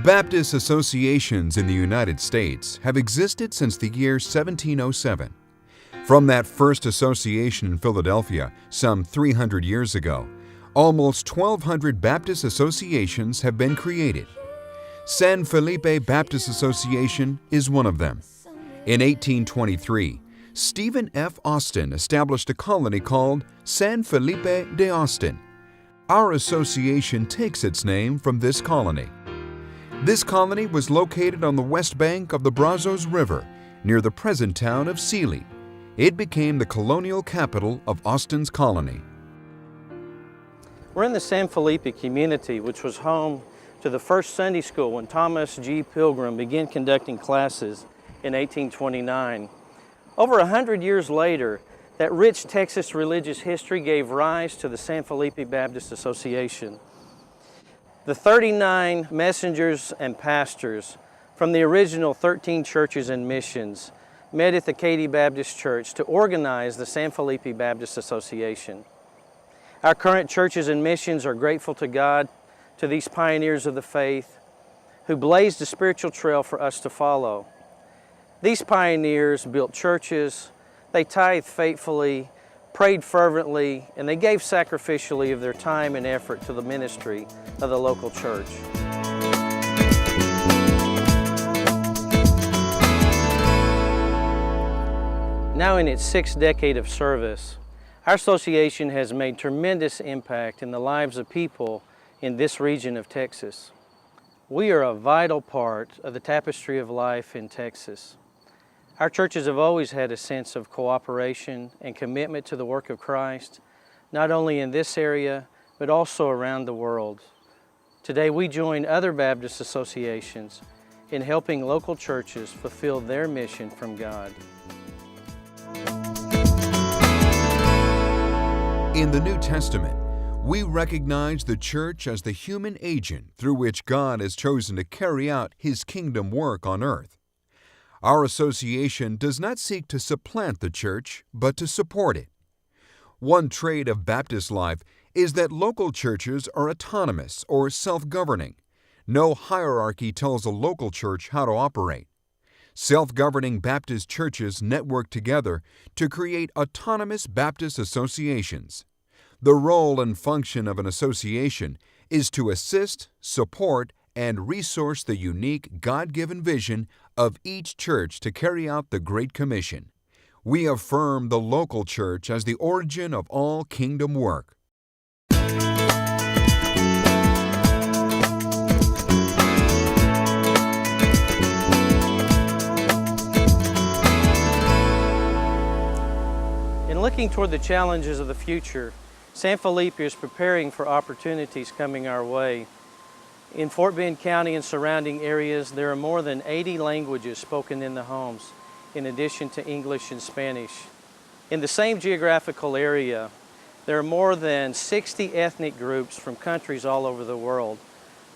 Baptist associations in the United States have existed since the year 1707. From that first association in Philadelphia some 300 years ago, almost 1,200 Baptist associations have been created. San Felipe Baptist Association is one of them. In 1823, Stephen F. Austin established a colony called San Felipe de Austin. Our association takes its name from this colony. This colony was located on the west bank of the Brazos River, near the present town of Sealy. It became the colonial capital of Austin's colony. We're in the San Felipe community, which was home to the first Sunday school when Thomas G. Pilgrim began conducting classes in 1829. Over 100 years later, that rich Texas religious history gave rise to the San Felipe Baptist Association. The 39 messengers and pastors from the original 13 churches and missions met at the Katy Baptist Church to organize the San Felipe Baptist Association. Our current churches and missions are grateful to God, to these pioneers of the faith who blazed a spiritual trail for us to follow. These pioneers built churches, they tithed faithfully, prayed fervently, and they gave sacrificially of their time and effort to the ministry of the local church. Now in its sixth decade of service, our association has made tremendous impact in the lives of people in this region of Texas. We are a vital part of the tapestry of life in Texas. Our churches have always had a sense of cooperation and commitment to the work of Christ, not only in this area, but also around the world. Today we join other Baptist associations in helping local churches fulfill their mission from God. In the New Testament, we recognize the church as the human agent through which God has chosen to carry out His kingdom work on earth. Our association does not seek to supplant the church, but to support it. One trait of Baptist life is that local churches are autonomous or self-governing. No hierarchy tells a local church how to operate. Self-governing Baptist churches network together to create autonomous Baptist associations. The role and function of an association is to assist, support, and resource the unique God-given vision of each church to carry out the Great Commission. We affirm the local church as the origin of all kingdom work. In looking toward the challenges of the future, San Felipe is preparing for opportunities coming our way. In Fort Bend County and surrounding areas, there are more than 80 languages spoken in the homes, in addition to English and Spanish. In the same geographical area, there are more than 60 ethnic groups from countries all over the world.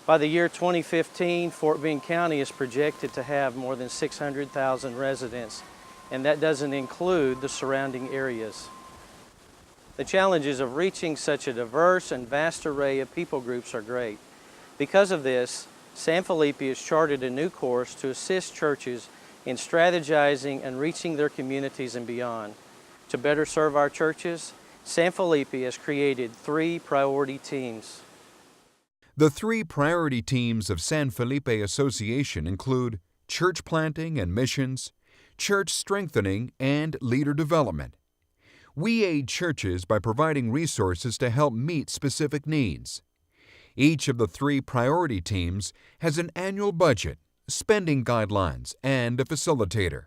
By the year 2015, Fort Bend County is projected to have more than 600,000 residents, and that doesn't include the surrounding areas. The challenges of reaching such a diverse and vast array of people groups are great. Because of this, San Felipe has charted a new course to assist churches in strategizing and reaching their communities and beyond. To better serve our churches, San Felipe has created 3 priority teams. The 3 priority teams of San Felipe Association include church planting and missions, church strengthening, and leader development. We aid churches by providing resources to help meet specific needs. Each of the 3 priority teams has an annual budget, spending guidelines, and a facilitator.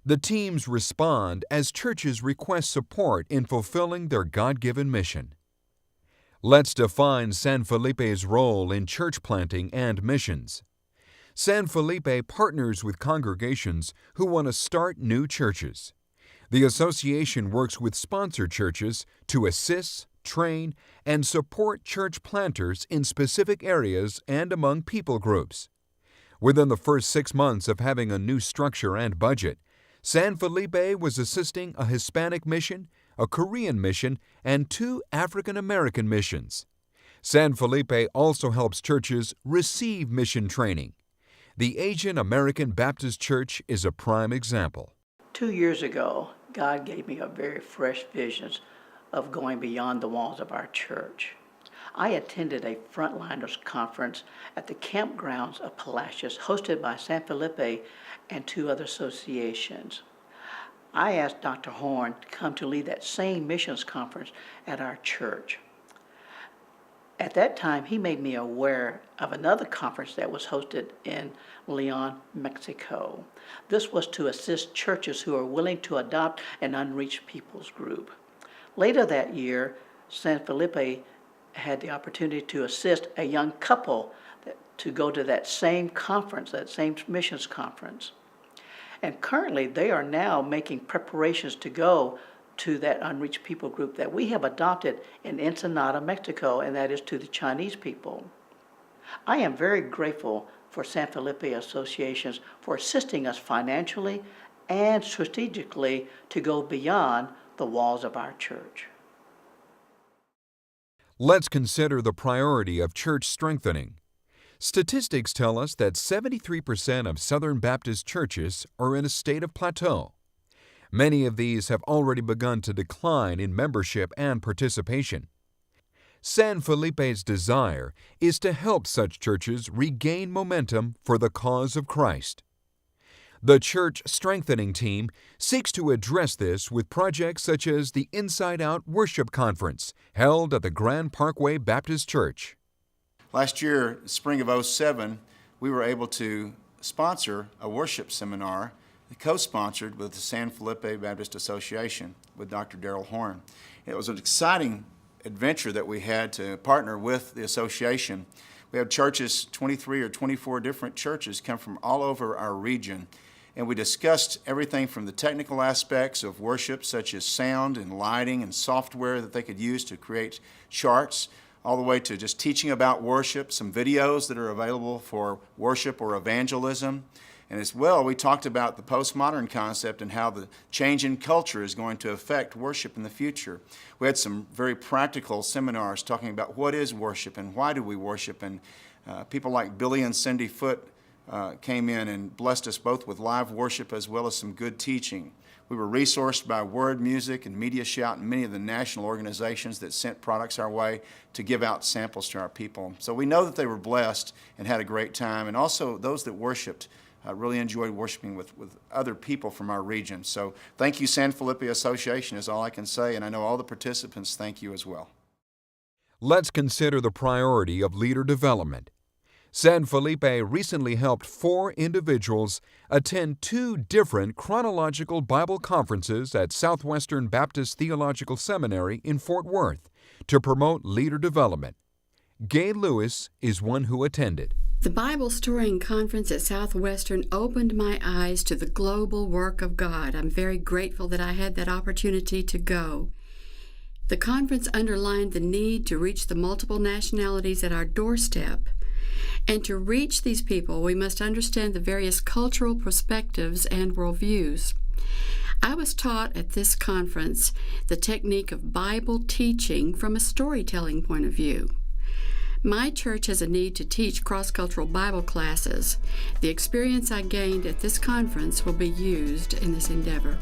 The teams respond as churches request support in fulfilling their God-given mission. Let's define San Felipe's role in church planting and missions. San Felipe partners with congregations who want to start new churches. The association works with sponsor churches to assist, train, and support church planters in specific areas and among people groups. Within the first 6 months of having a new structure and budget, San Felipe was assisting a Hispanic mission, a Korean mission, and 2 African American missions. San Felipe also helps churches receive mission training. The Asian American Baptist Church is a prime example. 2 years ago, God gave me a very fresh vision of going beyond the walls of our church. I attended a Frontliners conference at the campgrounds of Palacios, hosted by San Felipe and 2 other associations. I asked Dr. Horn to come to lead that same missions conference at our church. At that time, he made me aware of another conference that was hosted in Leon, Mexico. This was to assist churches who are willing to adopt an unreached peoples group. Later that year, San Felipe had the opportunity to assist a young couple to go to that same conference, that same missions conference. And currently, they are now making preparations to go to that unreached people group that we have adopted in Ensenada, Mexico, and that is to the Chinese people. I am very grateful for San Felipe Associations for assisting us financially and strategically to go beyond the walls of our church. Let's consider the priority of church strengthening. Statistics tell us that 73% of Southern Baptist churches are in a state of plateau. Many of these have already begun to decline in membership and participation. San Felipe's desire is to help such churches regain momentum for the cause of Christ. The Church Strengthening Team seeks to address this with projects such as the Inside Out Worship Conference held at the Grand Parkway Baptist Church. Last year, spring of '07, we were able to sponsor a worship seminar co-sponsored with the San Felipe Baptist Association with Dr. Darrell Horn. It was an exciting adventure that we had to partner with the association. We had churches, 23 or 24 different churches come from all over our region, and we discussed everything from the technical aspects of worship, such as sound and lighting and software that they could use to create charts, all the way to just teaching about worship, some videos that are available for worship or evangelism. And as well, we talked about the postmodern concept and how the change in culture is going to affect worship in the future. We had some very practical seminars talking about what is worship and why do we worship. And people like Billy and Cindy Foote came in and blessed us both with live worship as well as some good teaching. We were resourced by Word Music and Media Shout and many of the national organizations that sent products our way to give out samples to our people. So we know that they were blessed and had a great time. And also those that worshiped really enjoyed worshiping with other people from our region. So thank you, San Felipe Association, is all I can say, and I know all the participants thank you as well. Let's consider the priority of leader development. San Felipe recently helped 4 individuals attend 2 different chronological Bible conferences at Southwestern Baptist Theological Seminary in Fort Worth to promote leader development. Gay Lewis is one who attended. The Bible Storying Conference at Southwestern opened my eyes to the global work of God. I'm very grateful that I had that opportunity to go. The conference underlined the need to reach the multiple nationalities at our doorstep. And to reach these people, we must understand the various cultural perspectives and worldviews. I was taught at this conference the technique of Bible teaching from a storytelling point of view. My church has a need to teach cross-cultural Bible classes. The experience I gained at this conference will be used in this endeavor.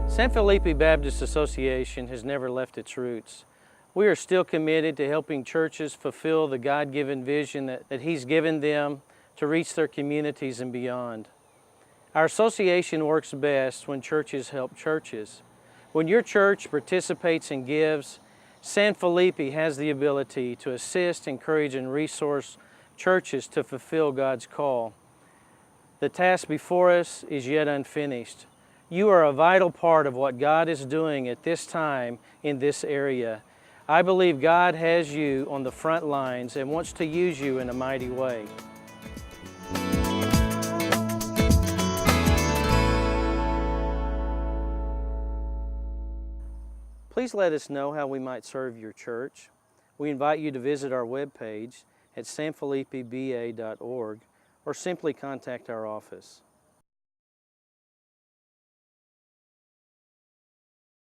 San Felipe Baptist Association has never left its roots. We are still committed to helping churches fulfill the God-given vision that He's given them to reach their communities and beyond. Our association works best when churches help churches. When your church participates and gives, San Felipe has the ability to assist, encourage, and resource churches to fulfill God's call. The task before us is yet unfinished. You are a vital part of what God is doing at this time in this area. I believe God has you on the front lines and wants to use you in a mighty way. Please let us know how we might serve your church. We invite you to visit our webpage at sanfelipeba.org or simply contact our office.